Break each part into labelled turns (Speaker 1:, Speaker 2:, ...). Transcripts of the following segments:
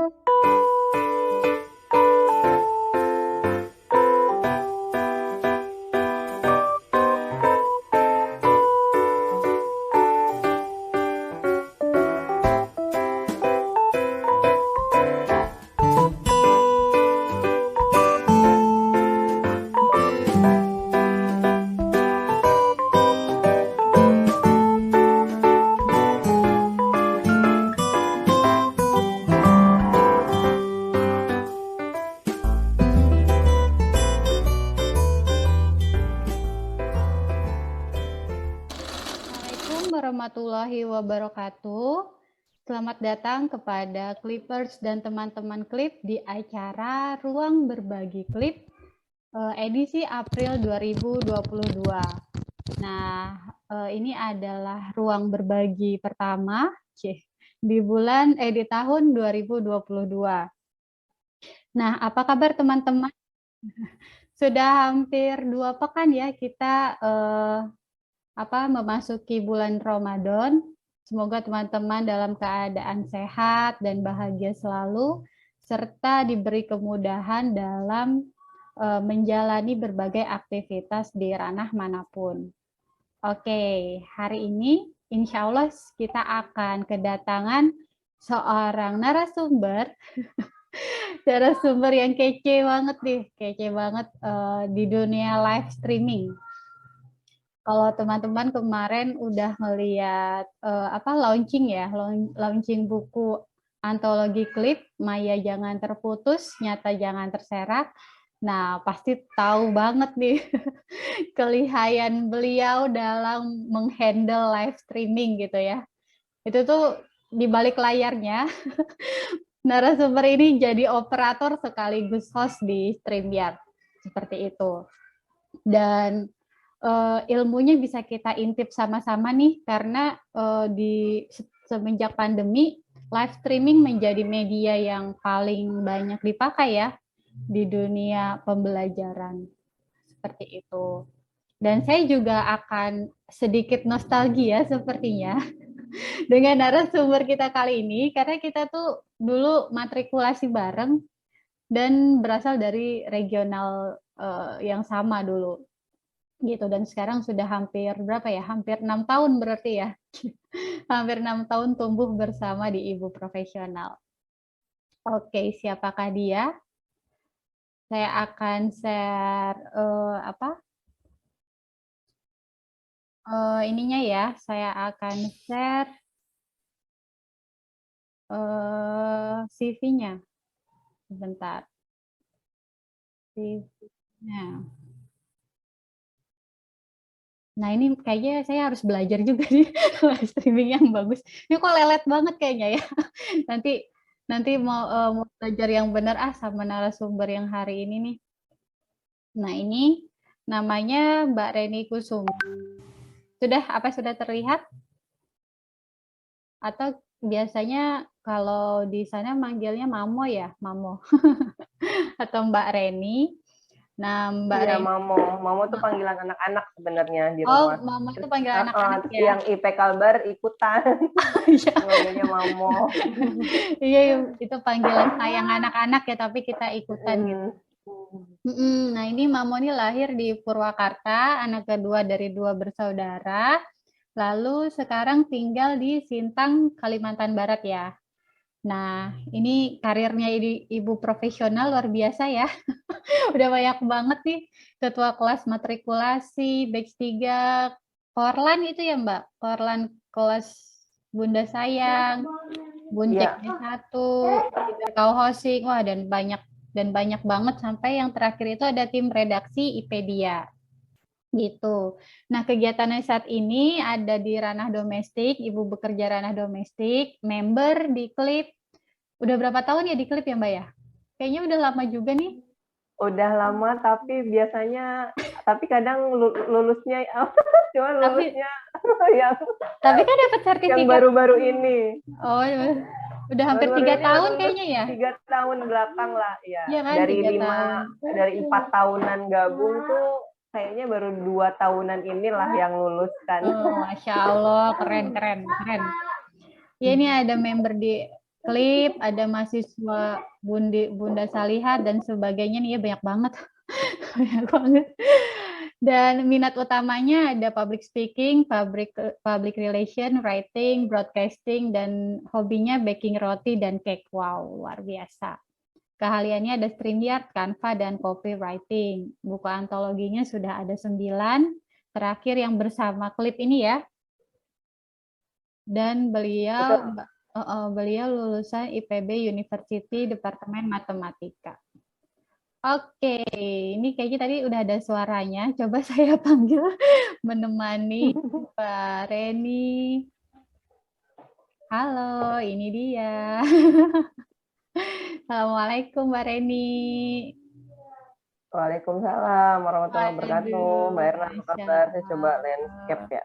Speaker 1: Assalamualaikum warahmatullahi wabarakatuh. Selamat datang kepada Clippers dan teman-teman Klip di acara Ruang Berbagi Klip edisi April 2022. Nah, ini adalah ruang berbagi pertama di tahun 2022. Nah, apa kabar teman-teman? Sudah hampir 2 pekan ya kita memasuki bulan Ramadan. Semoga teman-teman dalam keadaan sehat dan bahagia selalu, serta diberi kemudahan dalam menjalani berbagai aktivitas di ranah manapun. Oke, hari ini insya Allah kita akan kedatangan seorang narasumber yang kece banget di dunia live streaming. Kalau teman-teman kemarin udah ngeliat launching buku antologi klip Maya Jangan Terputus, Nyata Jangan Terserak. Nah, pasti tahu banget nih kelihayan beliau dalam menghandle live streaming gitu ya. Itu tuh di balik layarnya narasumber ini jadi operator sekaligus host di StreamYard. Seperti itu. Dan ilmunya bisa kita intip sama-sama nih, karena semenjak pandemi, live streaming menjadi media yang paling banyak dipakai ya di dunia pembelajaran. Seperti itu. Dan saya juga akan sedikit nostalgia sepertinya dengan narasumber kita kali ini, karena kita tuh dulu matrikulasi bareng dan berasal dari regional yang sama dulu gitu, dan sekarang sudah hampir 6 tahun berarti ya. Hampir 6 tahun tumbuh bersama di Ibu Profesional. Oke, siapakah dia? Saya akan share ininya ya. Saya akan share CV-nya. Sebentar. CV-nya. Nah, ini kayaknya saya harus belajar juga nih live streaming yang bagus. Ini kok lelet banget kayaknya ya. Nanti mau belajar yang benar sama narasumber yang hari ini nih. Nah, ini namanya Mbak Reni Kusuma. Sudah terlihat? Atau biasanya kalau di sana manggilnya Mamo ya, Mamo. Atau Mbak Reni. Nah, Mbak
Speaker 2: Iya,
Speaker 1: Reni.
Speaker 2: Mamo tuh panggilan anak-anak sebenarnya di rumah.
Speaker 1: Oh, Mamo itu panggilan anak-anak ya.
Speaker 2: Yang IP Kalbar ikutan.
Speaker 1: Iya.
Speaker 2: Manggilnya Mamo.
Speaker 1: Iya, itu panggilan sayang anak-anak ya, tapi kita ikutan gitu. Nah, ini Mamo ini lahir di Purwakarta, anak kedua dari 2 bersaudara. Lalu sekarang tinggal di Sintang, Kalimantan Barat ya. Nah, ini karirnya Ibu Profesional luar biasa ya. Udah banyak banget nih, ketua kelas matrikulasi, batch 3, Korlan itu ya Mbak? Korlan kelas Bunda Sayang, Bunceknya 1, co-hosting, wah dan banyak banget, sampai yang terakhir itu ada tim redaksi IPedia. Gitu. Nah, kegiatannya saat ini ada di ranah domestik, Ibu bekerja ranah domestik, member di Klip. Udah berapa tahun ya di Klip ya Mbak ya? Kayaknya udah lama juga nih.
Speaker 2: Udah lama, tapi kadang lulusnya cuma lulusnya yang
Speaker 1: tapi kan dapat sertifikat
Speaker 2: yang baru-baru ini.
Speaker 1: Oh, udah hampir 3 tahun kayaknya ya.
Speaker 2: 3 tahun belakang lah ya.
Speaker 1: Iya kan,
Speaker 2: dari 4 tahunan gabung tuh kayaknya baru 2 tahunan inilah yang luluskan.
Speaker 1: Oh, Masya Allah, keren. Ya, ini ada member di Klip, ada mahasiswa Bunda Salihat dan sebagainya nih ya, banyak banget. Banyak banget. Dan minat utamanya ada public speaking, public relation, writing, broadcasting, dan hobinya baking roti dan cake. Wow, luar biasa. Keahliannya ada StreamYard, Canva, dan copywriting. Buku antologinya sudah ada 9. Terakhir yang bersama klip ini ya. Dan beliau lulusan IPB University Departemen Matematika. Oke, ini kayaknya tadi udah ada suaranya. Coba saya panggil menemani Mbak Reni. Halo, ini dia. Assalamualaikum Mbak Reni.
Speaker 2: Waalaikumsalam warahmatullahi wabarakatuh. Mbak Erna, apa
Speaker 1: Masya
Speaker 2: kabar? Saya coba
Speaker 1: Allah.
Speaker 2: landscape ya.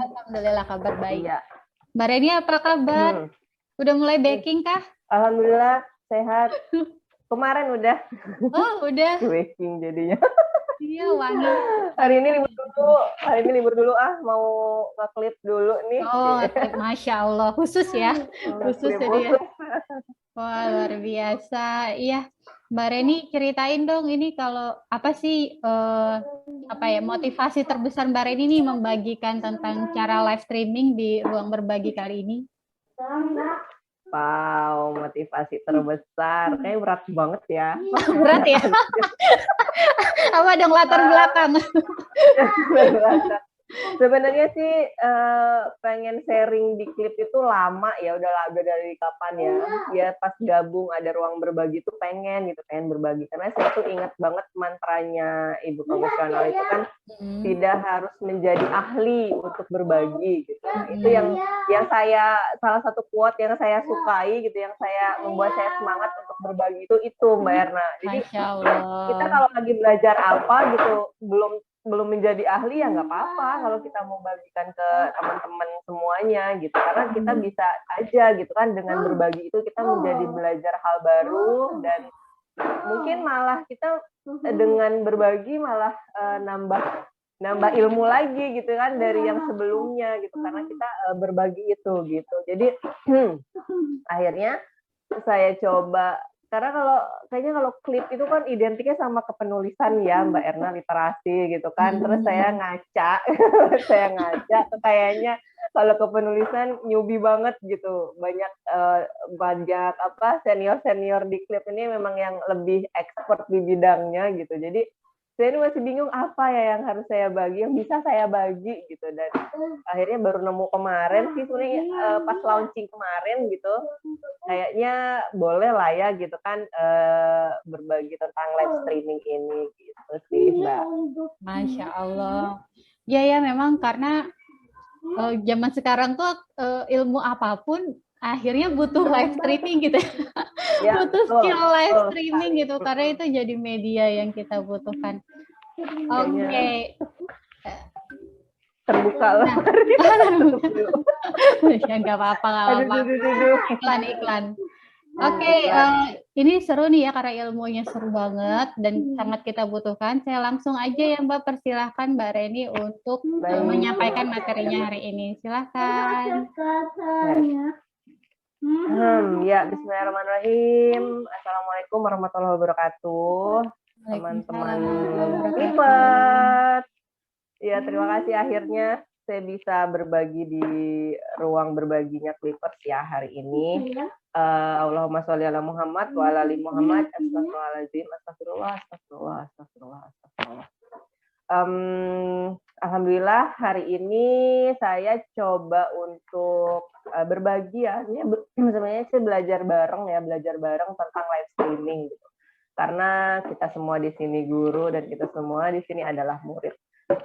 Speaker 1: Alhamdulillah kabar baik.
Speaker 2: Iya.
Speaker 1: Mbak Reni apa kabar? Udah mulai baking kah?
Speaker 2: Alhamdulillah sehat. Kemarin udah.
Speaker 1: Oh, udah.
Speaker 2: Baking jadinya.
Speaker 1: Iya, wangi.
Speaker 2: Hari ini libur dulu mau nge-clip dulu nih.
Speaker 1: Oh, Masya Allah, khusus ya. Khusus jadi ya. Wah, luar biasa. Iya, Mbak Reni ceritain dong ini kalau apa sih motivasi terbesar Mbak Reni nih membagikan tentang cara live streaming di ruang berbagi kali ini?
Speaker 2: Wow, motivasi terbesar. Kayaknya berat banget ya.
Speaker 1: Berat ya? Apa dong latar belakang?
Speaker 2: Sebenarnya sih pengen sharing di klip itu lama ya, udah dari kapan ya. Ya pas gabung ada ruang berbagi itu pengen berbagi. Karena saya tuh ingat banget mantranya Ibu Komisioner itu kan tidak harus menjadi ahli untuk berbagi gitu. Itu yang saya salah satu quote yang saya sukai gitu, yang membuat saya semangat untuk berbagi itu Mbak Erna. Jadi kita kalau lagi belajar apa gitu belum menjadi ahli ya nggak apa-apa kalau kita mau bagikan ke teman-teman semuanya gitu, karena kita bisa aja gitu kan dengan berbagi itu kita menjadi belajar hal baru, dan mungkin malah kita dengan berbagi malah nambah ilmu lagi gitu kan dari yang sebelumnya gitu, karena kita berbagi itu gitu. Jadi akhirnya saya coba, karena kayaknya kalau klip itu kan identiknya sama kepenulisan ya Mbak Erna, literasi gitu kan. Terus saya ngaca kayaknya kalau kepenulisan newbie banget gitu. Banyak senior di klip ini memang yang lebih expert di bidangnya gitu. Jadi saya ini masih bingung apa ya yang harus saya bagi, yang bisa saya bagi gitu. Dan akhirnya baru nemu kemarin sih sebenarnya, pas launching kemarin gitu, kayaknya boleh lah ya gitu kan berbagi tentang live streaming ini gitu sih Mbak.
Speaker 1: Masya Allah. Ya memang karena zaman sekarang tuh ilmu apapun akhirnya butuh live streaming gitu. Ya, butuh skill live streaming gitu, karena itu jadi media yang kita butuhkan. Oke.
Speaker 2: Terbuka lah.
Speaker 1: Ya nggak apa-apa. Iklan. Oke, ini seru nih ya karena ilmunya seru banget dan sangat kita butuhkan. Saya langsung aja ya Mbak, persilahkan Mbak Reni untuk menyampaikan materinya hari ini. Silahkan.
Speaker 2: Ya, bismillahirrahmanirrahim. Assalamualaikum warahmatullahi wabarakatuh. Teman-teman Clippers. Ya, terima kasih akhirnya saya bisa berbagi di ruang berbaginya Clippers ya hari ini. Allahumma sholli ala Muhammad wa ala ali Muhammad. Astagfirullah. Alhamdulillah hari ini saya coba untuk berbagi ya. Ini sebenarnya saya belajar bareng tentang live streaming gitu. Karena kita semua di sini guru dan kita semua di sini adalah murid.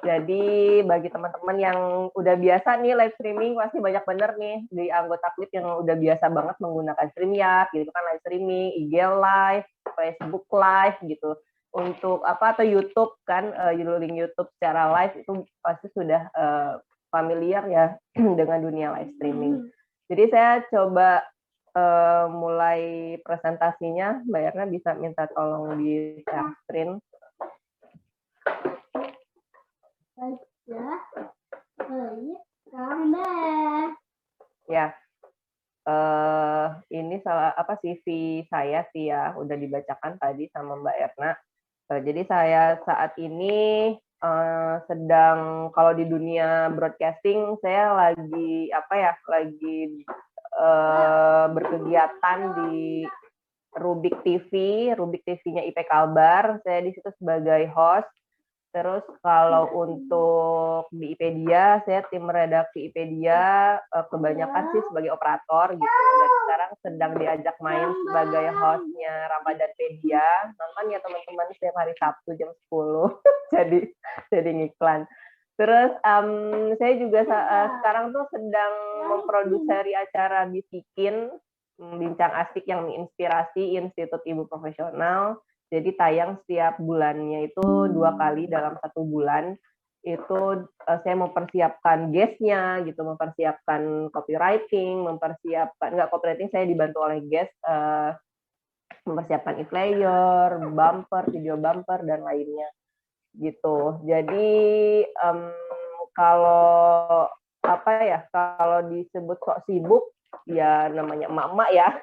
Speaker 2: Jadi bagi teman-teman yang udah biasa nih live streaming, pasti banyak bener nih di anggota klip yang udah biasa banget menggunakan StreamYard gitu kan, live streaming, IG live, Facebook live gitu. Untuk atau YouTube kan, link YouTube secara live itu pasti sudah familiar ya dengan dunia live streaming. Jadi saya coba mulai presentasinya. Mbak Erna bisa minta tolong di share screen. Ya, ini CV saya sih ya, udah dibacakan tadi sama Mbak Erna. Jadi saya saat ini sedang, kalau di dunia broadcasting saya lagi berkegiatan di Rubik TV, Rubik TV-nya IP Kalbar. Saya di situ sebagai host. Terus kalau untuk di IPedia, saya tim redaksi IPedia, kebanyakan sih sebagai operator gitu. Dan sekarang sedang diajak main sebagai hostnya Ramadanpedia. Nonton ya teman-teman setiap hari Sabtu jam 10. jadi ngiklan. Terus saya juga sekarang tuh sedang memproduksi acara Bisikin, bincang asik yang menginspirasi Institut Ibu Profesional. Jadi tayang setiap bulannya itu 2 kali dalam 1 bulan. Itu saya mempersiapkan guest-nya gitu, mempersiapkan copywriting, copywriting saya dibantu oleh guest, mempersiapkan e-player, bumper, video bumper dan lainnya gitu. Jadi kalau disebut sok sibuk ya namanya emak-emak ya.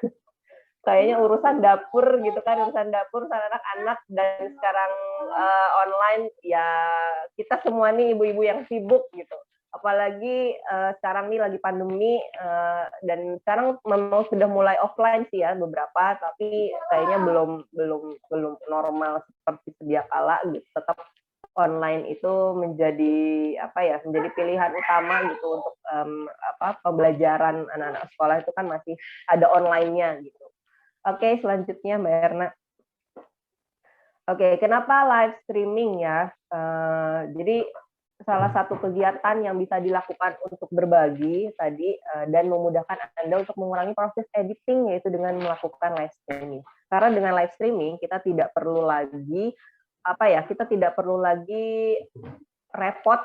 Speaker 2: Kayaknya urusan dapur gitu kan, urusan anak-anak, dan sekarang online ya kita semua nih ibu-ibu yang sibuk gitu. Apalagi sekarang nih lagi pandemi, dan sekarang memang sudah mulai offline sih ya beberapa, tapi kayaknya belum normal seperti sedia kala gitu. Tetap online itu menjadi pilihan utama gitu untuk pembelajaran anak-anak sekolah itu kan masih ada online-nya gitu. Oke, selanjutnya Mbak Erna. Oke, kenapa live streaming ya? Jadi salah satu kegiatan yang bisa dilakukan untuk berbagi tadi dan memudahkan Anda untuk mengurangi proses editing, yaitu dengan melakukan live streaming. Karena dengan live streaming kita tidak perlu lagi repot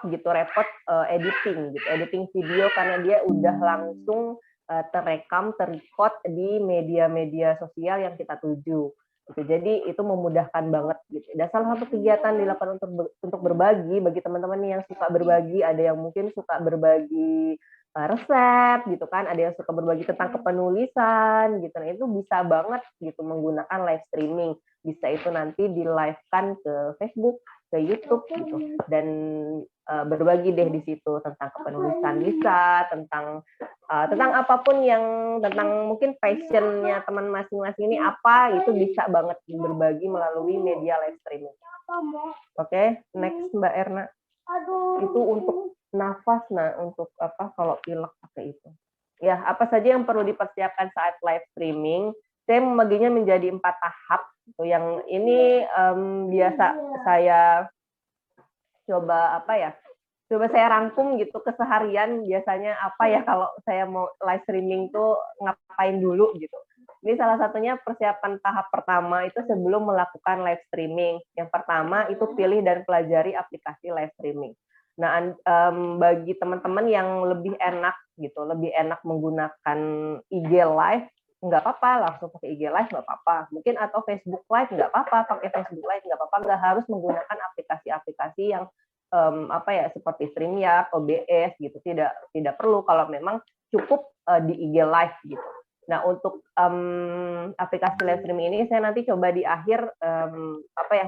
Speaker 2: editing video, karena dia udah langsung terekam, terrecord di media-media sosial yang kita tuju. Gitu. Jadi itu memudahkan banget gitu. Dan salah satu kegiatan dilakukan untuk berbagi bagi teman-teman yang suka berbagi, ada yang mungkin suka berbagi resep gitu kan, ada yang suka berbagi tentang kepenulisan gitu. Nah, itu bisa banget gitu menggunakan live streaming. Bisa itu nanti di live-kan ke Facebook, ke YouTube gitu, dan berbagi deh di situ tentang kepenulisan, bisa tentang apapun yang tentang mungkin passionnya teman masing-masing ini apa, itu bisa banget berbagi melalui media live streaming. Oke, next Mbak Erna. Itu untuk nafas, untuk kalau pilek pakai itu. Ya, apa saja yang perlu dipersiapkan saat live streaming? Saya membaginya menjadi 4 tahap. Yang ini biasa saya coba saya rangkum gitu keseharian, biasanya apa ya kalau saya mau live streaming tuh ngapain dulu gitu. Ini salah satunya persiapan tahap pertama itu sebelum melakukan live streaming. Yang pertama itu pilih dan pelajari aplikasi live streaming. Nah, bagi teman-teman yang lebih enak menggunakan IG Live, nggak apa-apa, langsung pakai IG Live nggak apa-apa. Mungkin atau Facebook Live nggak apa-apa, pakai Facebook Live nggak apa-apa, nggak harus menggunakan aplikasi-aplikasi yang seperti StreamYard, OBS gitu, tidak perlu, kalau memang cukup di IG Live gitu. Nah, untuk aplikasi live streaming ini saya nanti coba di akhir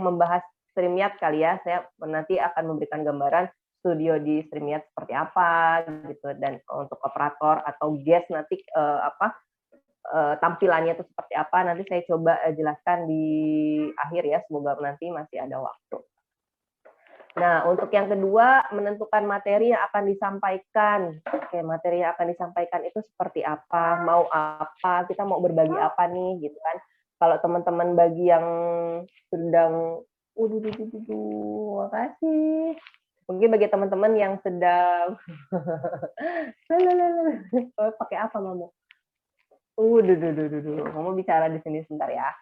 Speaker 2: membahas StreamYard kali ya. Saya nanti akan memberikan gambaran studio di StreamYard seperti apa gitu, dan untuk operator atau guest nanti tampilannya itu seperti apa, nanti saya coba jelaskan di akhir ya, semoga nanti masih ada waktu. Nah, untuk yang kedua, menentukan materi yang akan disampaikan. Oke, materi yang akan disampaikan itu seperti apa, mau apa, kita mau berbagi apa nih, gitu kan. Kalau teman-teman bagi yang sedang, makasih. Mungkin bagi teman-teman yang sedang, pakai apa, Mamo? Kamu bicara di sini sebentar ya.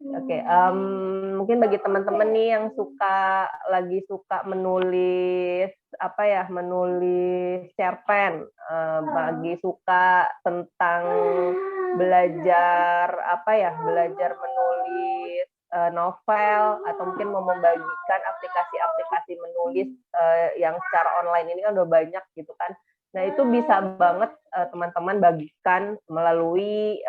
Speaker 2: Oke, mungkin bagi teman-teman nih yang lagi suka menulis menulis cerpen, bagi suka tentang belajar menulis novel, atau mungkin mau membagikan aplikasi-aplikasi menulis yang secara online ini kan udah banyak gitu kan. Nah, itu bisa banget teman-teman bagikan melalui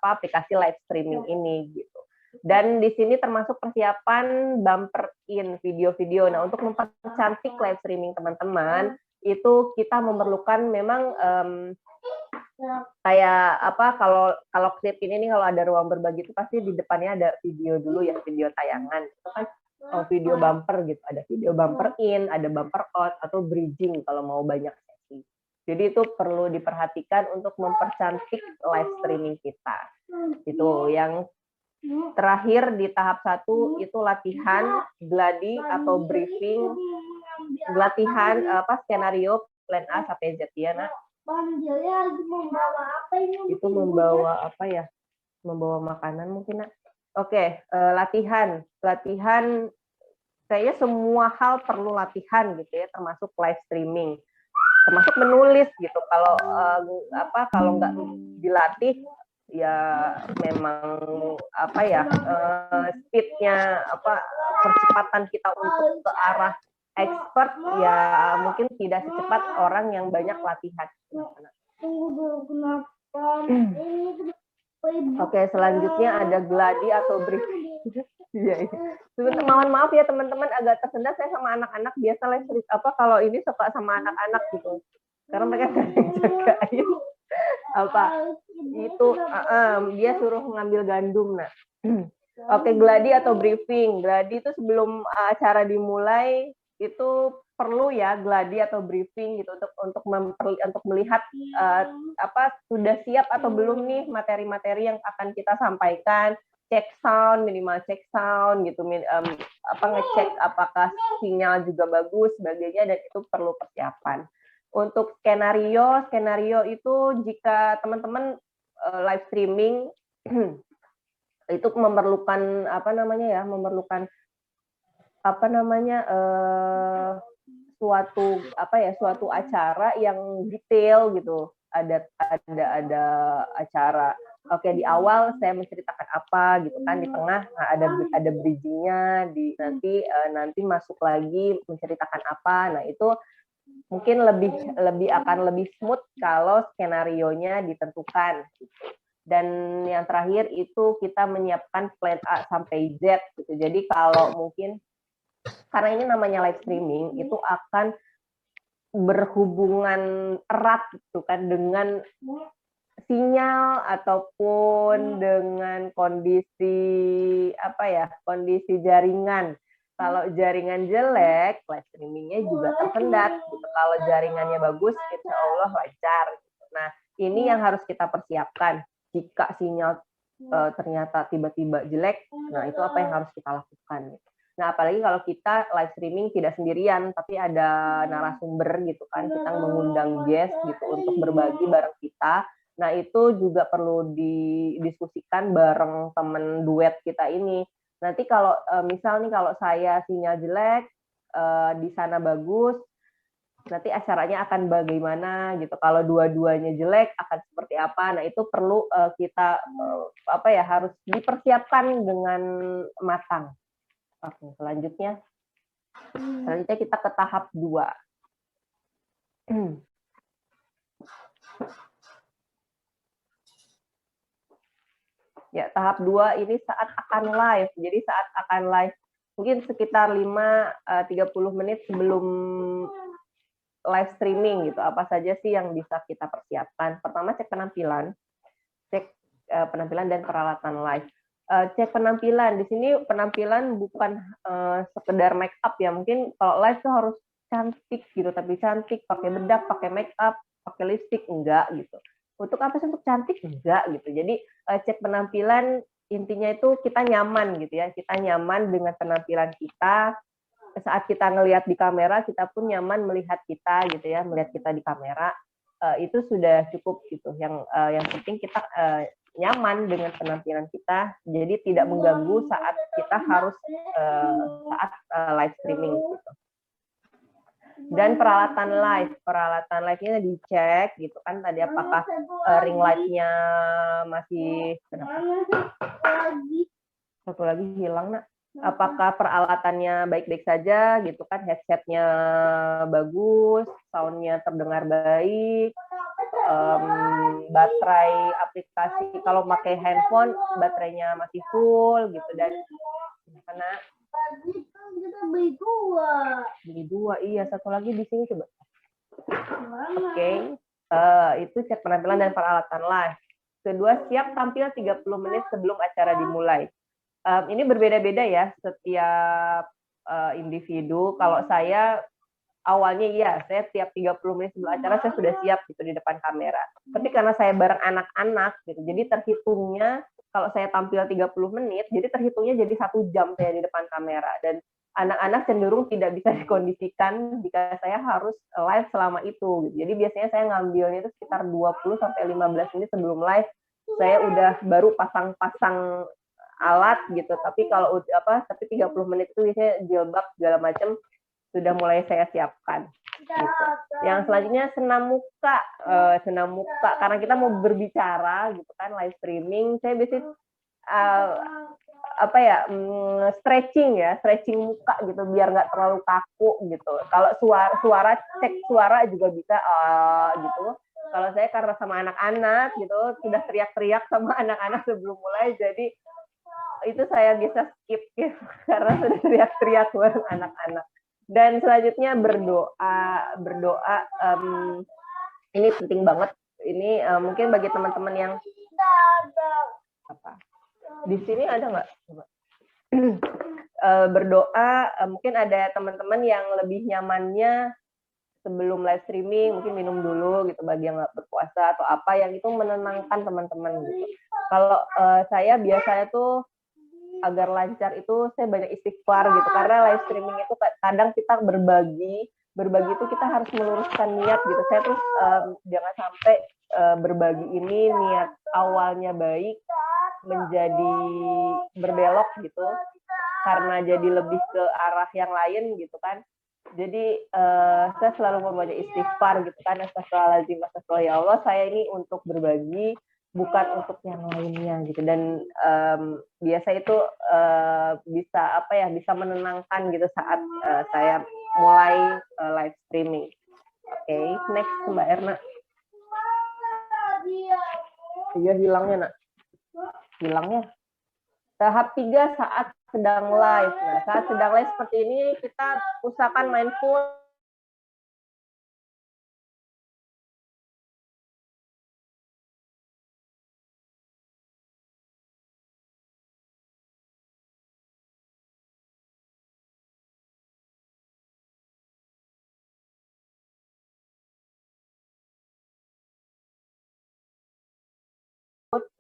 Speaker 2: aplikasi live streaming ini gitu. Dan di sini termasuk persiapan bumper in video-video. Nah, untuk mempercantik live streaming teman-teman, itu kita memerlukan memang kayak apa, kalau klip ini nih, kalau ada ruang berbagi itu pasti di depannya ada video dulu ya, video tayangan. Itu kan video bumper gitu. Ada video bumper in, ada bumper out, atau bridging kalau mau banyak sesi. Jadi itu perlu diperhatikan untuk mempercantik live streaming kita. Itu yang terakhir di tahap 1 itu latihan gladi atau briefing, latihan skenario plan A sampai Z ya, Nak. Itu membawa apa ya? Membawa makanan mungkin, Nak. Oke, latihan saya semua hal perlu latihan gitu ya, termasuk live streaming, termasuk menulis gitu. Kalau kalau nggak dilatih ya memang speednya percepatan kita untuk ke arah expert ya mungkin tidak secepat orang yang banyak latihan. Oke, selanjutnya ada gladi atau briefing. Iya. Mohon maaf ya teman-teman, agak tersendat saya sama anak-anak. Biasa kalau ini suka sama anak-anak gitu, karena mereka nggak ada yang jagain. Dia suruh ngambil gandum. Nah, oke, gladi atau briefing. Gladi itu sebelum acara dimulai itu perlu ya gladi atau briefing gitu untuk melihat sudah siap atau belum nih materi-materi yang akan kita sampaikan. Cek sound, minimal cek sound gitu, ngecek apakah sinyal juga bagus sebagainya, dan itu perlu persiapan. Untuk skenario itu jika teman-teman live streaming itu memerlukan suatu acara yang detail gitu. Ada acara. Oke, di awal saya menceritakan apa gitu kan, di tengah ada bridging-nya, nanti masuk lagi menceritakan apa. Nah, itu mungkin akan lebih smooth kalau skenario-nya ditentukan. Dan yang terakhir itu kita menyiapkan plan A sampai Z gitu. Jadi kalau mungkin karena ini namanya live streaming, itu akan berhubungan erat gitu kan dengan sinyal ataupun dengan kondisi jaringan. Kalau jaringan jelek, live streamingnya juga tersendat. Gitu. Kalau jaringannya bagus, insya Allah lancar. Gitu. Nah, ini yang harus kita persiapkan. Jika sinyal ternyata tiba-tiba jelek, nah itu apa yang harus kita lakukan. Nah, apalagi kalau kita live streaming tidak sendirian, tapi ada narasumber gitu kan, kita mengundang guest gitu untuk berbagi bareng kita. Nah, itu juga perlu didiskusikan bareng temen duet kita ini. Nanti kalau kalau saya sinyal jelek, di sana bagus, nanti acaranya akan bagaimana gitu. Kalau dua-duanya jelek akan seperti apa. Nah, itu perlu kita harus dipersiapkan dengan matang. Oke, selanjutnya kita ke tahap 2. Ya, tahap 2 ini saat akan live. Jadi saat akan live mungkin sekitar 30 menit sebelum live streaming gitu. Apa saja sih yang bisa kita persiapkan? Pertama, cek penampilan dan peralatan live. Cek penampilan. Di sini penampilan bukan sekedar make up ya. Mungkin kalau live tuh harus cantik gitu, tapi cantik pakai bedak, pakai make up, pakai lipstick enggak gitu. Untuk apa sih? Untuk cantik enggak gitu. Jadi cek penampilan, intinya itu kita nyaman gitu ya. Kita nyaman dengan penampilan kita. Saat kita ngelihat di kamera, kita pun nyaman melihat kita gitu ya, melihat kita di kamera. Itu sudah cukup gitu. Yang penting kita nyaman dengan penampilan kita, jadi tidak mengganggu saat kita harus live streaming gitu. Dan peralatan live-nya dicek gitu kan, tadi apakah ring light-nya masih satu lagi hilang, Nak. Apakah peralatannya baik-baik saja gitu kan, headset-nya bagus, sound-nya terdengar baik, baterai aplikasi, kalau pakai handphone baterainya masih full gitu. Dan karena
Speaker 3: kita beli dua,
Speaker 2: iya, satu lagi di sini coba. Oke. Itu cek penampilan dan peralatan live. Kedua, siap tampil 30 menit sebelum acara dimulai. Ini berbeda-beda ya setiap individu. Kalau saya awalnya iya, saya tiap 30 menit sebelum acara saya sudah siap gitu di depan kamera. Tapi karena saya bareng anak-anak gitu, jadi terhitungnya kalau saya tampil 30 menit, jadi terhitungnya jadi 1 jam saya di depan kamera. Dan anak-anak cenderung tidak bisa dikondisikan jika saya harus live selama itu. Gitu. Jadi biasanya saya ngambilnya itu sekitar 20 sampai 15 menit sebelum live. Saya udah baru pasang-pasang alat gitu. Tapi kalau tapi 30 menit itu biasanya jilbab segala macam sudah mulai saya siapkan. Gitu. Yang selanjutnya senam muka. Senam muka karena kita mau berbicara gitu kan, live streaming. Saya biasanya stretching muka gitu biar nggak terlalu kaku gitu. Kalau suara cek suara juga bisa gitu. Kalau saya karena sama anak-anak gitu sudah teriak-teriak sama anak-anak sebelum mulai, jadi itu saya bisa skip gitu, karena sudah teriak-teriak bareng anak-anak. Dan selanjutnya berdoa ini penting banget. Ini mungkin bagi teman-teman yang di sini ada nggak? Berdoa, mungkin ada teman-teman yang lebih nyamannya sebelum live streaming mungkin minum dulu gitu bagi yang nggak berpuasa atau apa yang itu menenangkan teman-teman gitu. Kalau saya biasanya tuh agar lancar itu saya banyak istighfar gitu, karena live streaming itu kadang kita berbagi itu kita harus meluruskan niat gitu. Saya terus jangan sampai berbagi ini niat awalnya baik menjadi berbelok gitu karena jadi lebih ke arah yang lain gitu kan. Jadi saya selalu membaca istighfar gitu kan, astagfirullahaladzim, astagfirullah, ya Allah, saya ini untuk berbagi bukan untuk yang lainnya gitu. Dan biasa itu bisa menenangkan gitu saat saya mulai live streaming. Oke, next Mbak Erna. Iya, hilangnya nak. Hilangnya. Tahap 3 saat sedang live. Nah, saat sedang live seperti ini kita usahakan mindful.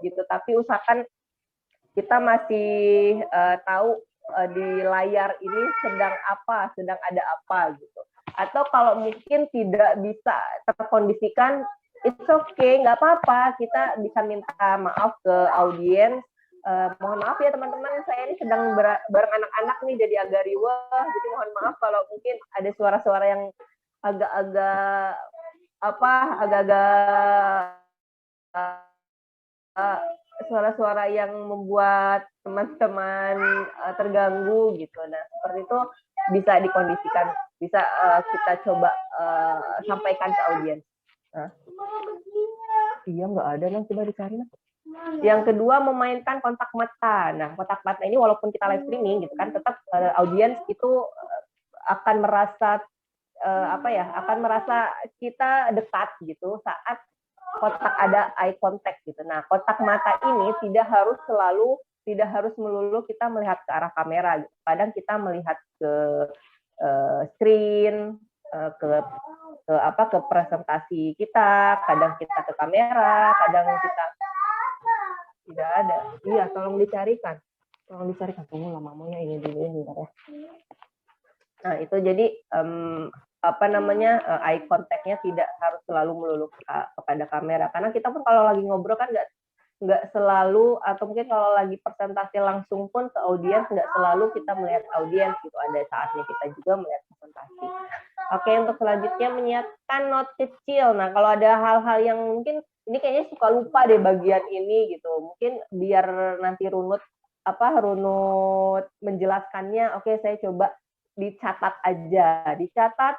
Speaker 2: Gitu, tapi usahakan kita masih tahu di layar ini sedang ada apa gitu. Atau kalau mungkin tidak bisa terkondisikan, it's okay, nggak apa-apa, kita bisa minta maaf ke audiens. Mohon maaf ya teman-teman, saya ini sedang bareng anak-anak nih jadi agak riweh, jadi mohon maaf kalau mungkin ada suara-suara yang agak-agak suara-suara yang membuat teman-teman terganggu gitu. Nah, seperti itu bisa dikondisikan, bisa kita coba sampaikan ke audiens. Nah. Iya, nggak ada, nah coba dicari. Yang kedua, memainkan kontak mata. Nah, kontak mata ini walaupun kita live streaming gitu kan, tetap audiens itu akan merasa akan merasa kita dekat gitu saat ada eye contact gitu. Nah, kontak mata ini tidak harus melulu kita melihat ke arah kamera. Gitu. Kadang kita melihat ke screen, ke presentasi kita, kadang kita ke kamera, kadang kita tidak ada. Iya, tolong dicarikan. Tunggu lah, mamanya ini dulu ya, bentar ya. Nah, itu jadi eye contact-nya tidak harus selalu melulu kepada kamera, karena kita pun kalau lagi ngobrol kan nggak selalu, atau mungkin kalau lagi presentasi langsung pun ke audiens nggak selalu kita melihat audiens gitu, ada saatnya kita juga melihat presentasi. Oke, untuk selanjutnya menyiapkan note kecil. Nah, kalau ada hal-hal yang mungkin ini kayaknya suka lupa deh bagian ini gitu, mungkin biar nanti runut menjelaskannya. Oke, saya coba dicatat aja, dicatat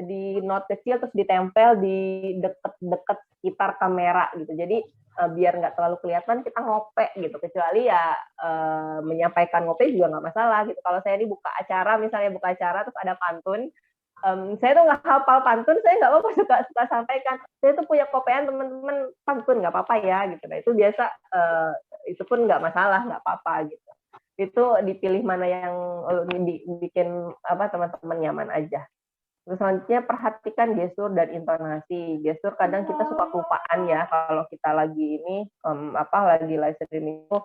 Speaker 2: di note kecil terus ditempel di deket-deket sekitar kamera gitu. Jadi biar nggak terlalu kelihatan kita ngope gitu. Kecuali ya menyampaikan ngope juga nggak masalah gitu. Kalau saya ini buka acara, misalnya buka acara terus ada pantun, saya tuh nggak hafal pantun, saya nggak apa-apa suka sampaikan. Saya tuh punya kopean teman-teman pantun, nggak apa-apa ya gitu. Nah itu biasa, itu pun nggak masalah, nggak apa-apa gitu. Itu dipilih mana yang bikin apa teman-teman nyaman aja. Terus selanjutnya perhatikan gestur dan intonasi. Gestur kadang kita suka kelupaan ya kalau kita lagi ini lagi live streaming itu.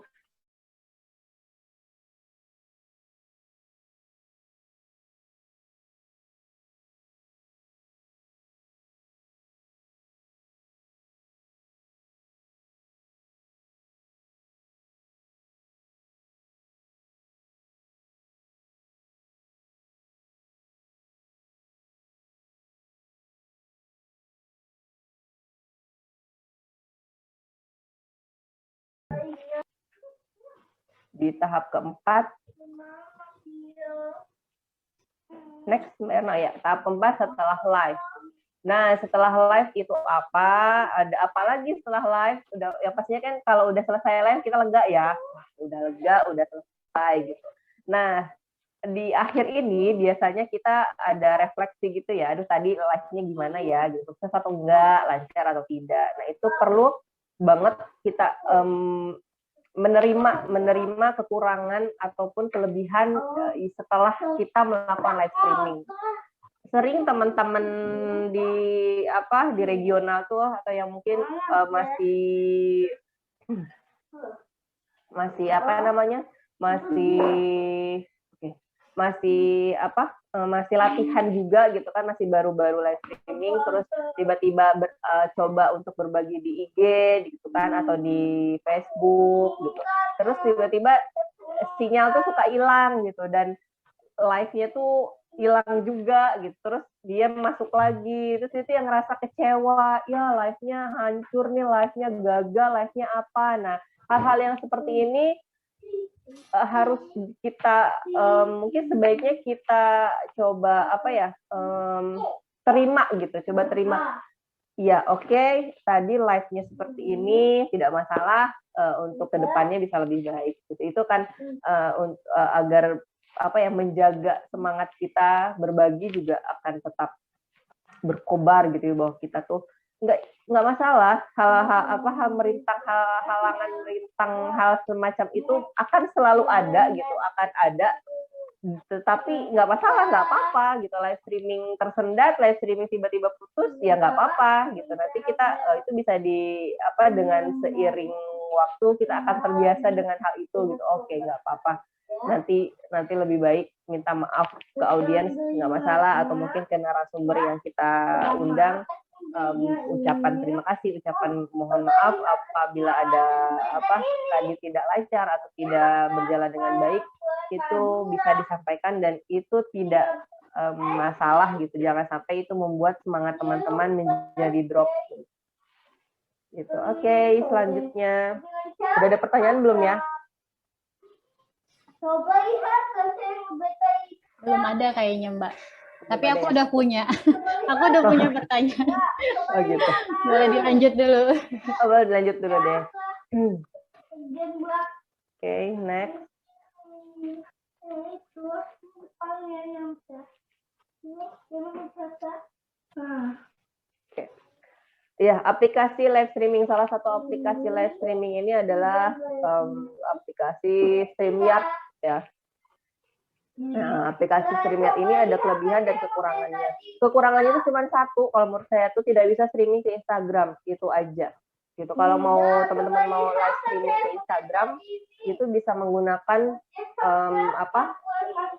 Speaker 2: Di tahap keempat, next Mirna ya, tahap keempat setelah live. Nah, setelah live itu apa? Ada apa lagi setelah live? Udah, ya pastinya kan kalau udah selesai live kita lega ya. Udah lega, udah selesai gitu. Nah, di akhir ini biasanya kita ada refleksi gitu ya. Aduh tadi live-nya gimana ya gitu. Sukses atau enggak, lancar atau tidak. Nah, itu perlu banget kita menerima kekurangan ataupun kelebihan setelah kita melakukan live streaming. Sering teman-teman di regional tuh atau yang mungkin masih latihan juga gitu kan, masih baru-baru live streaming, terus tiba-tiba coba untuk berbagi di IG gitu kan atau di Facebook gitu, terus tiba-tiba sinyal tuh suka hilang gitu dan live-nya tuh hilang juga gitu, terus dia masuk lagi, terus itu yang ngerasa kecewa, ya live-nya hancur nih, live-nya gagal, live-nya apa. Nah, hal-hal yang seperti ini harus kita mungkin sebaiknya kita coba terima gitu, coba terima. Ya oke, tadi live-nya seperti ini, tidak masalah, untuk kedepannya bisa lebih baik. Gitu. Itu kan agar menjaga semangat kita berbagi juga akan tetap berkobar gitu ya, bahwa kita tuh nggak masalah halangan merintang hal semacam itu akan selalu ada gitu, akan ada, tetapi nggak masalah, nggak apa-apa gitu. Live streaming tersendat, live streaming tiba-tiba putus, ya nggak apa-apa gitu. Nanti kita itu bisa dengan seiring waktu kita akan terbiasa dengan hal itu gitu. Oke, nggak apa-apa. Nanti lebih baik minta maaf ke audiens, nggak masalah, atau mungkin ke narasumber yang kita undang, ucapan terima kasih, ucapan mohon maaf apabila ada tadi tidak lancar atau tidak berjalan dengan baik, itu bisa disampaikan dan itu tidak masalah gitu. Jangan sampai itu membuat semangat teman-teman menjadi drop gitu. Oke, selanjutnya udah ada pertanyaan belum ya?
Speaker 1: Belum ada kayaknya, Mbak. Tapi aku udah punya. Aku udah punya pertanyaan.
Speaker 2: Oh gitu.
Speaker 1: Boleh dilanjut dulu.
Speaker 2: Boleh dilanjut dulu deh. Oke, next. Oke. Ya, aplikasi live streaming. Salah satu aplikasi live streaming ini adalah aplikasi StreamYard ya. Nah, aplikasi StreamYard ini ada kelebihan dan kekurangannya. Kekurangannya itu cuma satu, kalau menurut saya tuh tidak bisa streaming ke Instagram, itu aja. Gitu. Kalau mau teman-teman mau live streaming ke Instagram, itu bisa menggunakan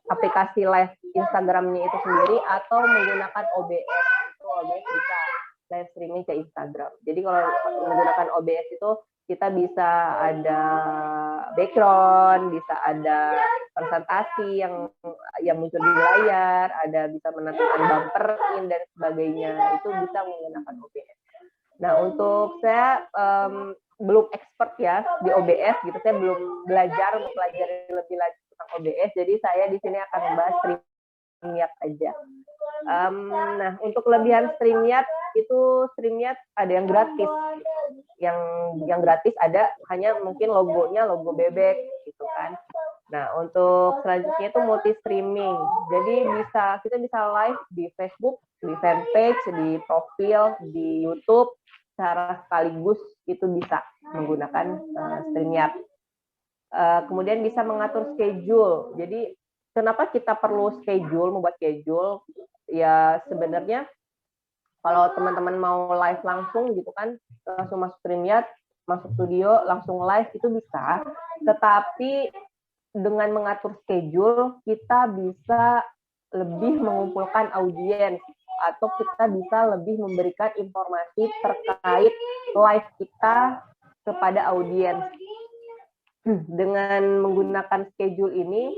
Speaker 2: aplikasi live Instagramnya itu sendiri atau menggunakan OBS. Itu OBS bisa live streaming ke Instagram. Jadi kalau menggunakan OBS itu kita bisa ada background, bisa ada presentasi yang muncul di layar, ada bisa menentukan bumper in dan sebagainya. Itu bisa menggunakan OBS. Nah, untuk saya belum expert ya di OBS gitu, saya belum belajar lebih lanjut tentang OBS. Jadi saya di sini akan membahas StreamYard aja. Nah, untuk kelebihan StreamYard itu StreamYard ada yang gratis, yang gratis ada hanya mungkin logonya logo bebek gitu kan. Nah, untuk selanjutnya itu multi streaming. Jadi kita bisa live di Facebook, di fanpage, di profil, di YouTube secara sekaligus itu bisa menggunakan StreamYard. Kemudian bisa mengatur schedule. Jadi kenapa kita perlu membuat schedule? Ya sebenarnya kalau teman-teman mau live langsung gitu kan, langsung masuk StreamYard, masuk studio, langsung live itu bisa. Tetapi dengan mengatur schedule, kita bisa lebih mengumpulkan audiens atau kita bisa lebih memberikan informasi terkait live kita kepada audiens. Dengan menggunakan schedule ini,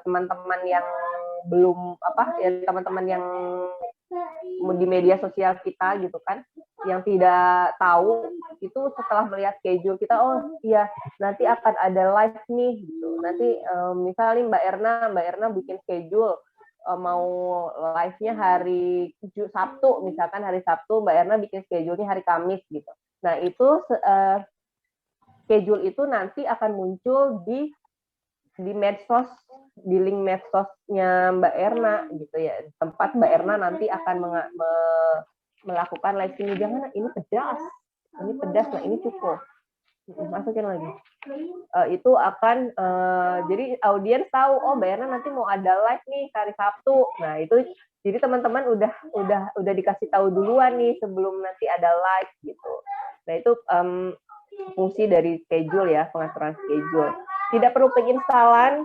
Speaker 2: teman-teman yang belum teman-teman yang di media sosial kita gitu kan, yang tidak tahu itu setelah melihat schedule kita, oh iya nanti akan ada live nih gitu. Nanti misalnya Mbak Erna bikin schedule mau live-nya hari Sabtu, misalkan hari Sabtu Mbak Erna bikin schedule-nya hari Kamis gitu. Nah itu schedule itu nanti akan muncul di medsos, di link medsosnya Mbak Erna gitu ya, tempat Mbak Erna nanti akan melakukan live streaming. Jangan, ini pedas, nah ini cukup, masukin lagi. Itu akan jadi audiens tahu, oh Mbak Erna nanti mau ada live nih hari Sabtu. Nah itu jadi teman-teman udah dikasih tahu duluan nih sebelum nanti ada live gitu. Nah itu fungsi dari schedule ya, pengaturan schedule. Tidak perlu penginstalan,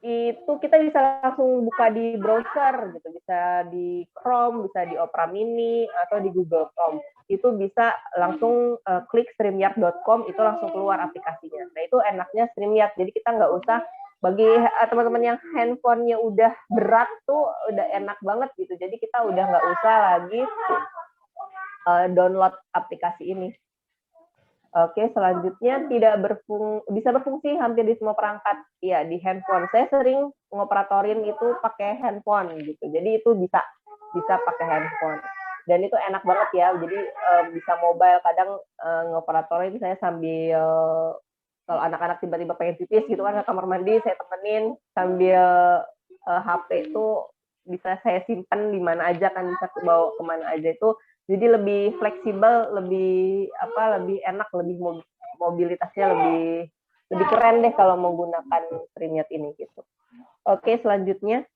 Speaker 2: itu kita bisa langsung buka di browser gitu, bisa di Chrome, bisa di Opera Mini atau di Google Chrome. Itu bisa langsung klik streamyard.com, itu langsung keluar aplikasinya. Nah itu enaknya StreamYard, jadi kita nggak usah, bagi teman-teman yang handphonenya udah berat tuh udah enak banget gitu, jadi kita udah nggak usah lagi download aplikasi ini. Oke, selanjutnya bisa berfungsi hampir di semua perangkat. Ya, di handphone. Saya sering ngoperatorin itu pakai handphone gitu. Jadi itu bisa pakai handphone. Dan itu enak banget ya. Jadi bisa mobile. Kadang ngoperatorin saya sambil, kalau anak-anak tiba-tiba pengen pipis gitu kan ke kamar mandi, saya temenin sambil HP itu bisa saya simpan di mana aja kan, bisa bawa kemana aja itu. Jadi lebih fleksibel, lebih enak, lebih mobilitasnya lebih keren deh kalau menggunakan StreamYard ini gitu. Oke, selanjutnya.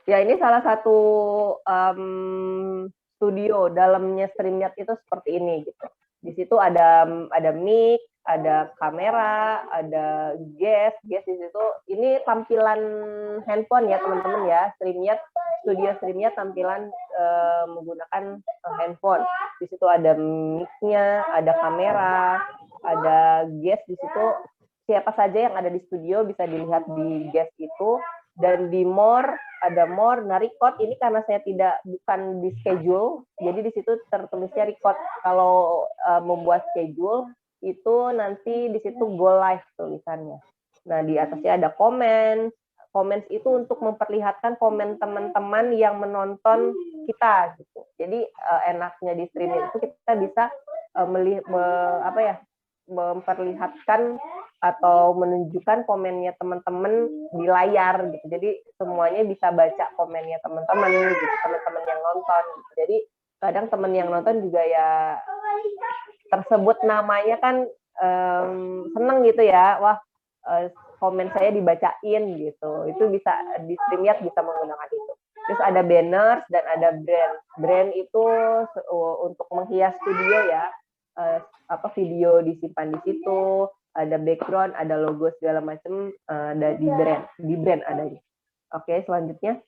Speaker 2: Ya, ini salah satu studio dalamnya StreamYard itu seperti ini gitu. Di situ ada mic, ada kamera, ada guest di situ. Ini tampilan handphone ya teman-teman ya, studio StreamYard tampilan menggunakan handphone. Di situ ada mic-nya, ada kamera, ada guest di situ. Siapa saja yang ada di studio bisa dilihat di guest itu. Dan di ada more. Nah, record ini karena saya bukan di schedule, jadi di situ tertulisnya record. Kalau membuat schedule itu nanti di situ go live tulisannya. Nah, di atasnya ada comments itu untuk memperlihatkan komen teman-teman yang menonton kita gitu. Jadi enaknya di streaming itu kita bisa memperlihatkan atau menunjukkan komennya teman-teman di layar gitu. Jadi semuanya bisa baca komennya teman-teman gitu, teman-teman yang nonton. Jadi kadang teman yang nonton juga ya tersebut namanya kan seneng gitu ya. Wah, komen saya dibacain gitu. Itu bisa di StreamYard bisa menggunakan itu. Terus ada banners dan ada brand. Brand itu untuk menghias studio ya. Video disimpan di situ, ada background, ada logo segala macam, ada di brand adanya. Oke, selanjutnya.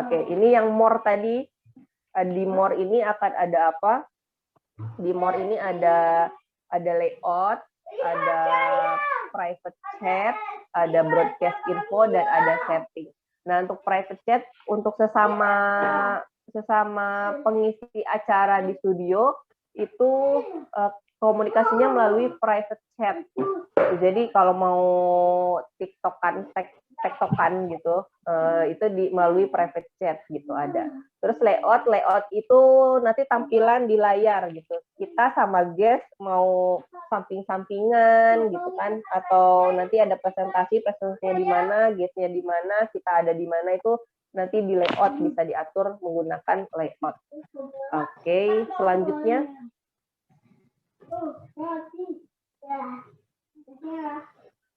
Speaker 2: Oke, ini yang more tadi. Di more ini akan ada apa? Di more ini ada layout, ada private chat, ada broadcast info, dan ada setting. Nah, untuk private chat untuk sesama pengisi acara di studio itu komunikasinya melalui private chat. Jadi kalau mau tektokan gitu, itu melalui private chat gitu ada. Terus layout itu nanti tampilan di layar gitu. Kita sama guest mau samping-sampingan gitu kan, atau nanti ada presentasinya di mana, guestnya di mana, kita ada di mana, itu nanti di layout bisa diatur menggunakan layout. Oke, selanjutnya.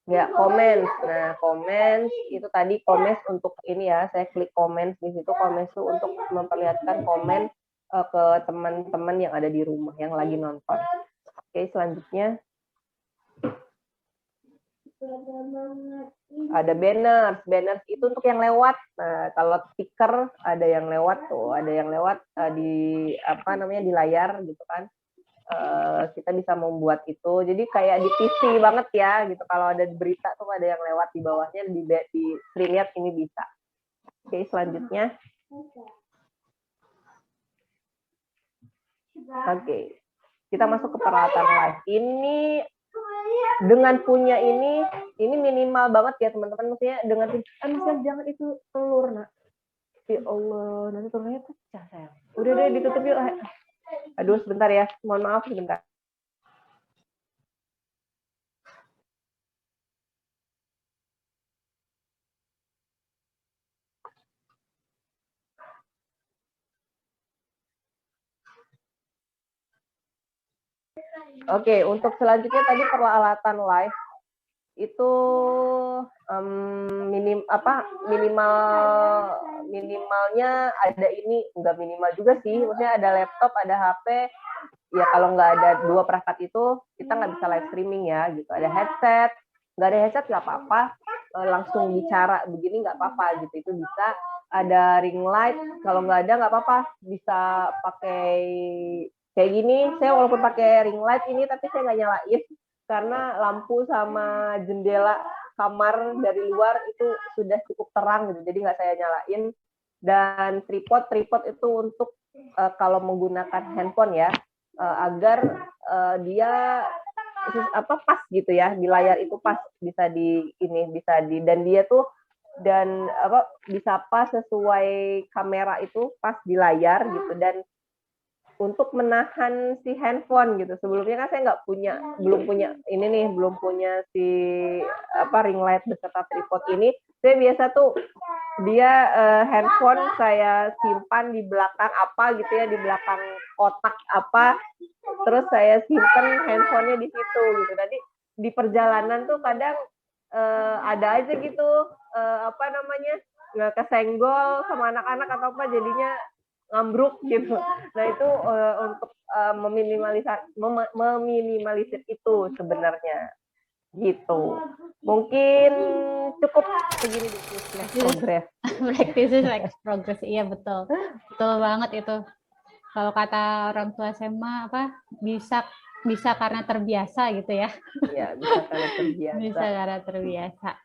Speaker 2: Ya, comments. Nah, comments itu tadi comments untuk ini ya, saya klik comments di situ. Comments itu untuk memperlihatkan komen ke teman-teman yang ada di rumah yang lagi nonton. Oke, selanjutnya ada banners. Banners itu untuk yang lewat. Nah, kalau stiker ada yang lewat tuh, ada yang lewat di di layar gitu kan. Kita bisa membuat itu. Jadi kayak di TV banget ya gitu. Kalau ada berita tuh ada yang lewat di bawahnya di screen lihat ini bisa. Oke, selanjutnya. Oke. Kita masuk ke peralatan live. Ini dengan punya ini minimal banget ya teman-teman. Maksudnya dengan Mas jangan itu telur, Nak. Ya Allah, nanti telurnya pecah sayang. Udah deh ditutup yuk. Aduh, sebentar ya. Mohon maaf sebentar. Oke, untuk selanjutnya tadi peralatan live itu minimalnya ada ini, enggak minimal juga sih, maksudnya ada laptop, ada HP. Ya kalau nggak ada dua perangkat itu kita nggak bisa live streaming ya gitu. Ada headset, nggak ada headset nggak apa-apa, langsung bicara begini nggak apa-apa gitu, itu bisa. Ada ring light, kalau nggak ada nggak apa-apa, bisa pakai kayak gini. Saya walaupun pakai ring light ini tapi saya nggak nyalain karena lampu sama jendela kamar dari luar itu sudah cukup terang gitu, jadi nggak saya nyalain. Dan tripod itu untuk kalau menggunakan handphone ya, agar dia pas gitu ya di layar itu, pas bisa dan dia tuh bisa pas sesuai kamera itu pas di layar gitu. Dan untuk menahan si handphone gitu, sebelumnya kan saya belum punya si ring light beserta tripod ini. Saya biasa tuh dia handphone saya simpan di belakang gitu ya, di belakang kotak terus saya simpan handphonenya di situ gitu. Nanti di perjalanan tuh kadang ada aja gitu nggak kesenggol sama anak-anak atau apa, jadinya ngambruk gitu. Nah itu untuk meminimalisir itu sebenarnya gitu. Mungkin cukup segini di progress.
Speaker 1: Practice makes progress. Iya betul banget itu. Kalau kata orang tua SMA bisa karena terbiasa gitu ya.
Speaker 2: Iya, bisa karena terbiasa.
Speaker 1: Bisa karena terbiasa.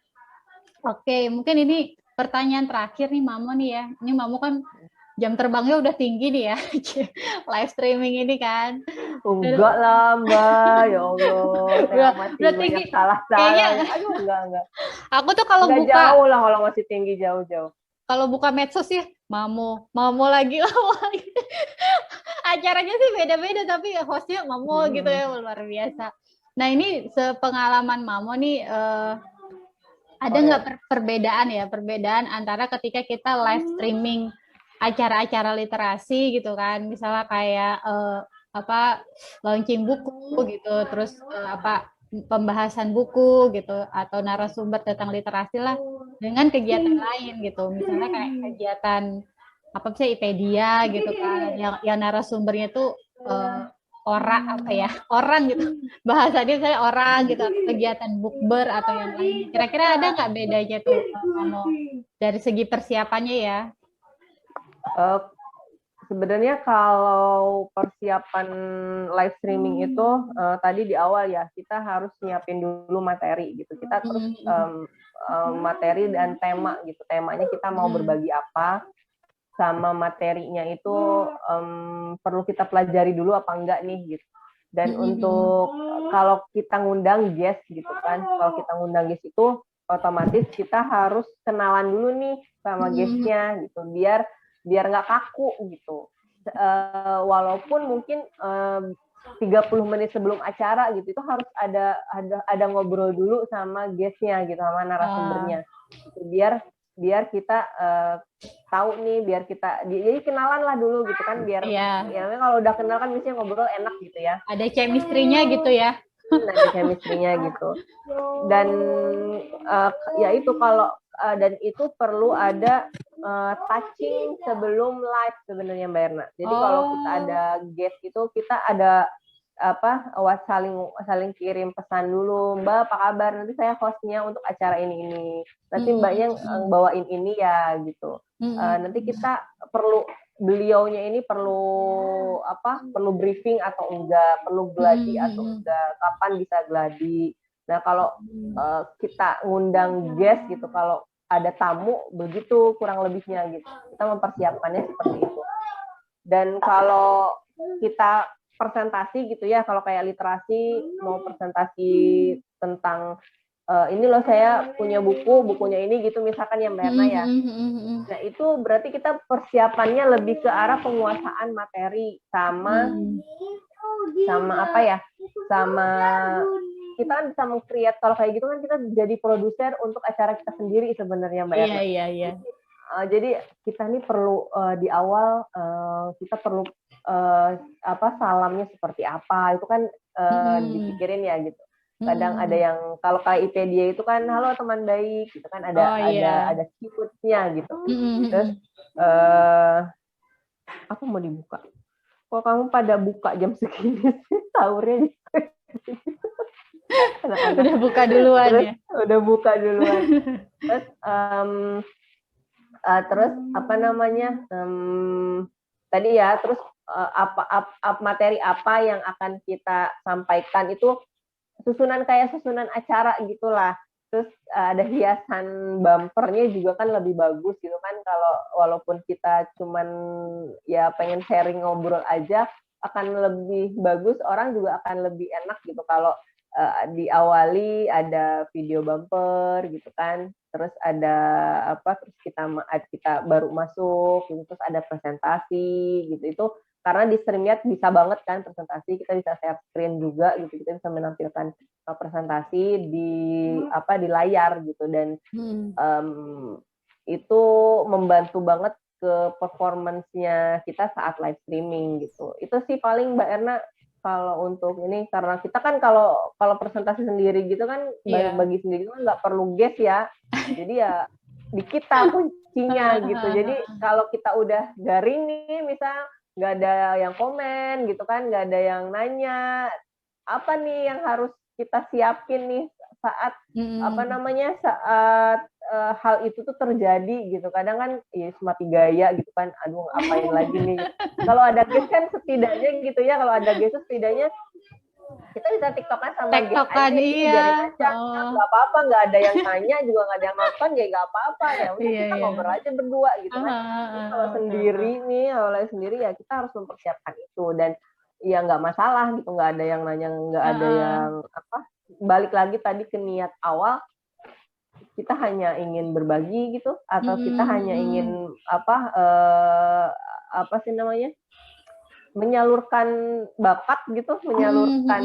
Speaker 1: Oke, mungkin ini pertanyaan terakhir nih Mamo nih ya. Ini Mamo kan jam terbangnya udah tinggi nih ya. Live streaming ini kan.
Speaker 2: Enggak lah Mbak, ya Allah. Saya masih
Speaker 1: udah
Speaker 2: banyak
Speaker 1: tinggi.
Speaker 2: Salah-salah. Aduh, enggak.
Speaker 1: Aku tuh kalau buka
Speaker 2: jauh lah kalau masih tinggi, jauh-jauh.
Speaker 1: Kalau buka medsos ya, Mamo lagi. Acaranya sih beda-beda tapi hostnya Mamo gitu ya, luar biasa. Nah ini sepengalaman Mamo nih ada nggak perbedaan antara ketika kita live streaming acara-acara literasi gitu kan, misalnya kayak launching buku gitu, terus pembahasan buku gitu, atau narasumber tentang literasi lah, dengan kegiatan lain gitu, misalnya kayak kegiatan IPedia gitu kan, yang narasumbernya tuh orang gitu, bahasanya saya orang gitu, kegiatan bukber atau yang lain. Kira-kira ada nggak bedanya tuh dari segi persiapannya ya?
Speaker 2: Sebenarnya kalau persiapan live streaming itu tadi di awal ya, kita harus nyiapin dulu materi gitu. Kita terus materi dan tema gitu. Temanya kita mau berbagi apa, sama materinya itu perlu kita pelajari dulu apa enggak nih gitu. Dan untuk kalau kita ngundang guest gitu kan, kalau kita ngundang guest itu otomatis kita harus kenalan dulu nih sama guestnya gitu, biar nggak kaku gitu. Walaupun mungkin 30 menit sebelum acara gitu, itu harus ada ngobrol dulu sama guestnya gitu, sama narasumbernya, biar kita tahu nih, jadi kenalan lah dulu gitu kan, biar ya kalau udah kenal kan biasanya ngobrol enak gitu ya.
Speaker 1: Ada chemistry-nya gitu ya.
Speaker 2: Ada chemistry-nya gitu. Dan ya itu kalau dan itu perlu ada touching sebelum live sebenarnya Mbak Erna. Jadi kalau kita ada guest itu kita ada saling kirim pesan dulu, Mbak apa kabar, nanti saya hostnya untuk acara ini, nanti Mbaknya bawain ini ya gitu. Nanti kita beliaunya ini perlu briefing atau enggak, perlu gladi atau enggak, kapan bisa gladi. Nah kalau kita ngundang guest gitu, kalau ada tamu begitu kurang lebihnya gitu, kita mempersiapkannya seperti itu. Dan kalau kita presentasi gitu ya, kalau kayak literasi mau presentasi tentang ini loh saya punya bukunya ini gitu misalkan ya Mbak Erna ya. Nah itu berarti kita persiapannya lebih ke arah penguasaan materi sama kita kan bisa meng-create, kalau kayak gitu kan kita jadi produser untuk acara kita sendiri sebenarnya Mbak Erna.
Speaker 1: Iya.
Speaker 2: Jadi kita nih perlu di awal kita perlu salamnya seperti apa, itu kan dipikirin ya gitu. Kadang ada yang kalau kayak IPedia itu kan halo teman baik gitu kan, ada keywordnya gitu. Terus apa mau dibuka? Kok kamu pada buka jam segini sih sahurnya?
Speaker 1: Udah buka duluan ya.
Speaker 2: Udah buka duluan. Terus apa namanya? Tadi ya, terus materi apa yang akan kita sampaikan itu susunan acara gitulah. Terus ada hiasan bumpernya juga kan lebih bagus gitu kan, kalau walaupun kita cuman ya pengen sharing ngobrol aja, akan lebih bagus, orang juga akan lebih enak gitu kalau diawali ada video bumper gitu kan, terus ada terus kita baru masuk gitu, terus ada presentasi gitu. Itu karena di StreamYard bisa banget kan presentasi, kita bisa share screen juga gitu, kita bisa menampilkan presentasi di layar gitu, dan itu membantu banget ke performance-nya kita saat live streaming gitu. Itu sih paling Mbak Erna kalau untuk ini, karena kita kan kalau presentasi sendiri gitu kan, bagi sendiri kan nggak perlu guest ya, jadi ya di kita kuncinya gitu. Jadi kalau kita udah garing nih, misal nggak ada yang komen gitu kan, nggak ada yang nanya, apa nih yang harus kita siapin nih saat saat hal itu tuh terjadi gitu. Kadang kan ya mati gaya gitu kan, aduh ngapain lagi nih. Kalau ada guest kan setidaknya gitu ya, kalau ada guest setidaknya kita bisa tiktokan sama guest aja,
Speaker 1: iya.
Speaker 2: Nggak apa-apa, nggak ada yang tanya juga, nggak ada yang nonton ya nggak apa-apa ya, udah kita ngobrol aja berdua gitu kan. Kalau sendiri ya kita harus mempersiapkan itu, dan ya nggak masalah gitu, nggak ada yang nanya, nggak ada yang balik lagi tadi ke niat awal, kita hanya ingin berbagi gitu, atau kita hanya ingin menyalurkan bakat gitu, menyalurkan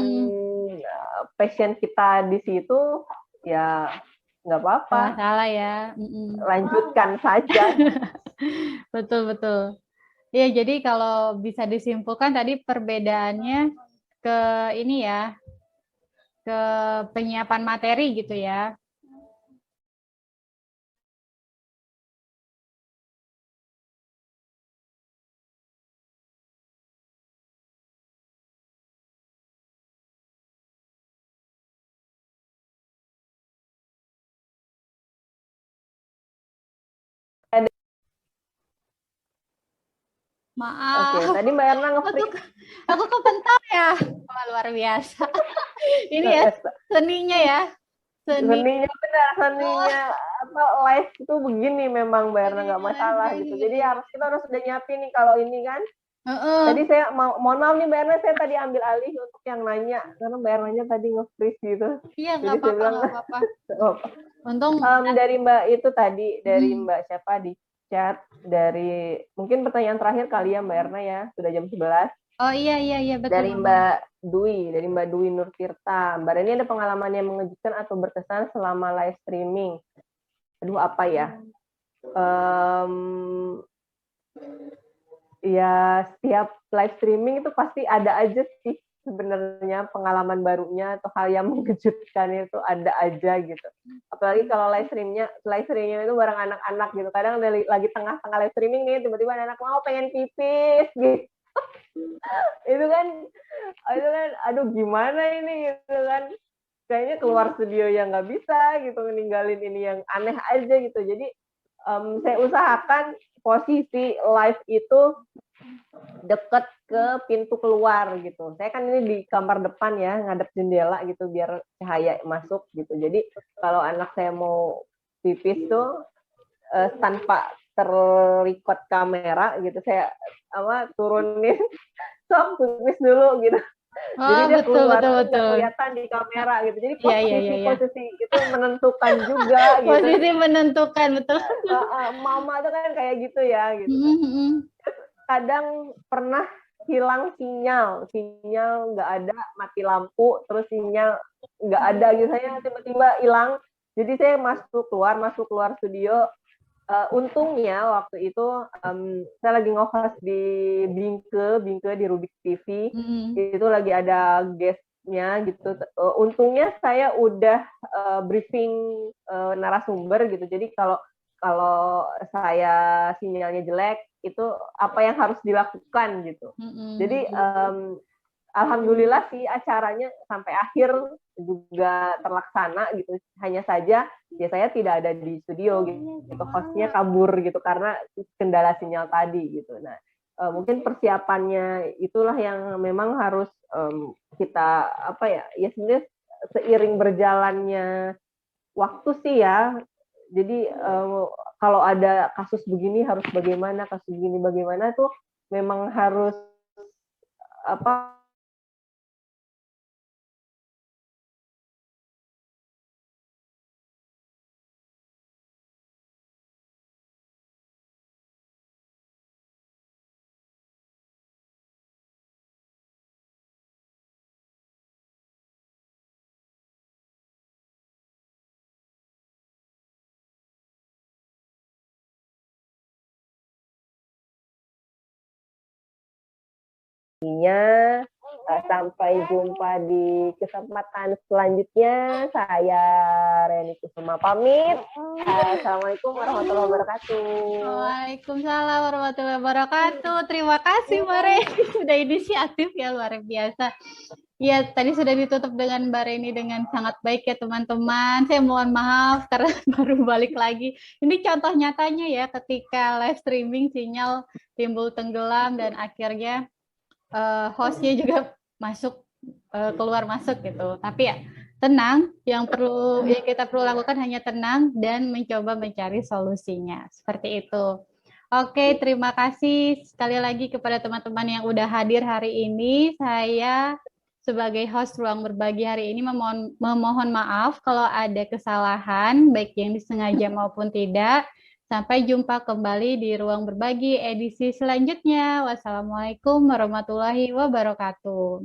Speaker 2: passion kita di situ, ya nggak apa-apa.
Speaker 1: Nggak salah ya.
Speaker 2: Lanjutkan saja.
Speaker 1: Betul. Ya, jadi kalau bisa disimpulkan tadi perbedaannya ke ini ya, ke penyiapan materi gitu ya. Maaf.
Speaker 2: Oke, tadi Mbak Erna nge-freak.
Speaker 1: Aku kepental ya. Wah, luar biasa. Ini ya seninya ya.
Speaker 2: Seninya benar, seninya live itu begini memang Mbak Erna, nggak masalah gitu. Jadi kita harus udah nyiapin nih kalau ini kan.
Speaker 1: Heeh.
Speaker 2: Tadi saya mohon maaf nih Mbak Erna, saya tadi ambil alih untuk yang nanya karena Mbak Ernanya tadi nge-freeze gitu.
Speaker 1: Iya,
Speaker 2: Jadi saya bilang
Speaker 1: nggak apa-apa. Untung
Speaker 2: dari Mbak itu tadi, dari
Speaker 1: Hmm.
Speaker 2: Mbak siapa di chat, dari mungkin pertanyaan terakhir kali ya Mbak Erna ya, sudah jam 11.
Speaker 1: Oh iya betul.
Speaker 2: Dari Mbak Dwi Nur Tirta. Mbak Reni ada pengalaman yang mengejutkan atau berkesan selama live streaming? Aduh, apa ya? Ya setiap live streaming itu pasti ada aja sih sebenarnya pengalaman barunya atau hal yang mengejutkan itu ada aja gitu. Apalagi kalau live streamingnya itu bareng anak-anak gitu. Kadang lagi tengah-tengah live streaming nih tiba-tiba anak mau pengen pipis gitu. itu kan aduh gimana ini gitu kan. Kayaknya keluar studio yang nggak bisa gitu, ninggalin ini yang aneh aja gitu. Jadi saya usahakan posisi live itu deket ke pintu keluar gitu. Saya kan ini di kamar depan ya, ngadep jendela gitu biar cahaya masuk gitu. Jadi kalau anak saya mau pipis tuh tanpa terrecord kamera gitu, saya turunin sok pipis dulu gitu. Jadi dia keluar nggak kelihatan di kamera gitu. Jadi posisi itu menentukan juga gitu.
Speaker 1: Posisi menentukan, betul.
Speaker 2: Mama tuh kan kayak gitu ya gitu. Kadang pernah hilang sinyal nggak ada, mati lampu, terus sinyal nggak ada gitu, saya tiba-tiba hilang. Jadi saya masuk keluar studio. Untungnya waktu itu saya lagi nge-host di Bingke di Rubik TV. Itu lagi ada guestnya gitu. Untungnya saya udah briefing narasumber gitu. Jadi kalau saya sinyalnya jelek itu apa yang harus dilakukan gitu. Jadi alhamdulillah sih acaranya sampai akhir juga terlaksana gitu. Hanya saja ya saya tidak ada di studio gitu. Hostnya kabur gitu karena kendala sinyal tadi gitu. Nah, mungkin persiapannya itulah yang memang harus kita ya sebenarnya seiring berjalannya waktu sih ya. Jadi kalau ada kasus begini harus bagaimana, kasus begini bagaimana tuh memang harus sampai jumpa di kesempatan selanjutnya. Saya Reni Kusuma pamit. Assalamualaikum warahmatullahi wabarakatuh.
Speaker 1: Waalaikumsalam warahmatullahi wabarakatuh. Terima kasih Mbak Reni sudah inisiatif ya, luar biasa. Ya, tadi sudah ditutup dengan Mbak Reni dengan sangat baik ya teman-teman. Saya mohon maaf karena baru balik lagi. Ini contoh nyatanya ya ketika live streaming sinyal timbul tenggelam dan akhirnya hostnya juga masuk keluar masuk gitu. Tapi ya tenang, yang kita perlu lakukan hanya tenang dan mencoba mencari solusinya. Seperti itu. Oke, terima kasih sekali lagi kepada teman-teman yang udah hadir hari ini. Saya sebagai host Ruang Berbagi hari ini memohon maaf kalau ada kesalahan, baik yang disengaja maupun tidak. Sampai jumpa kembali di Ruang Berbagi edisi selanjutnya. Wassalamualaikum warahmatullahi wabarakatuh.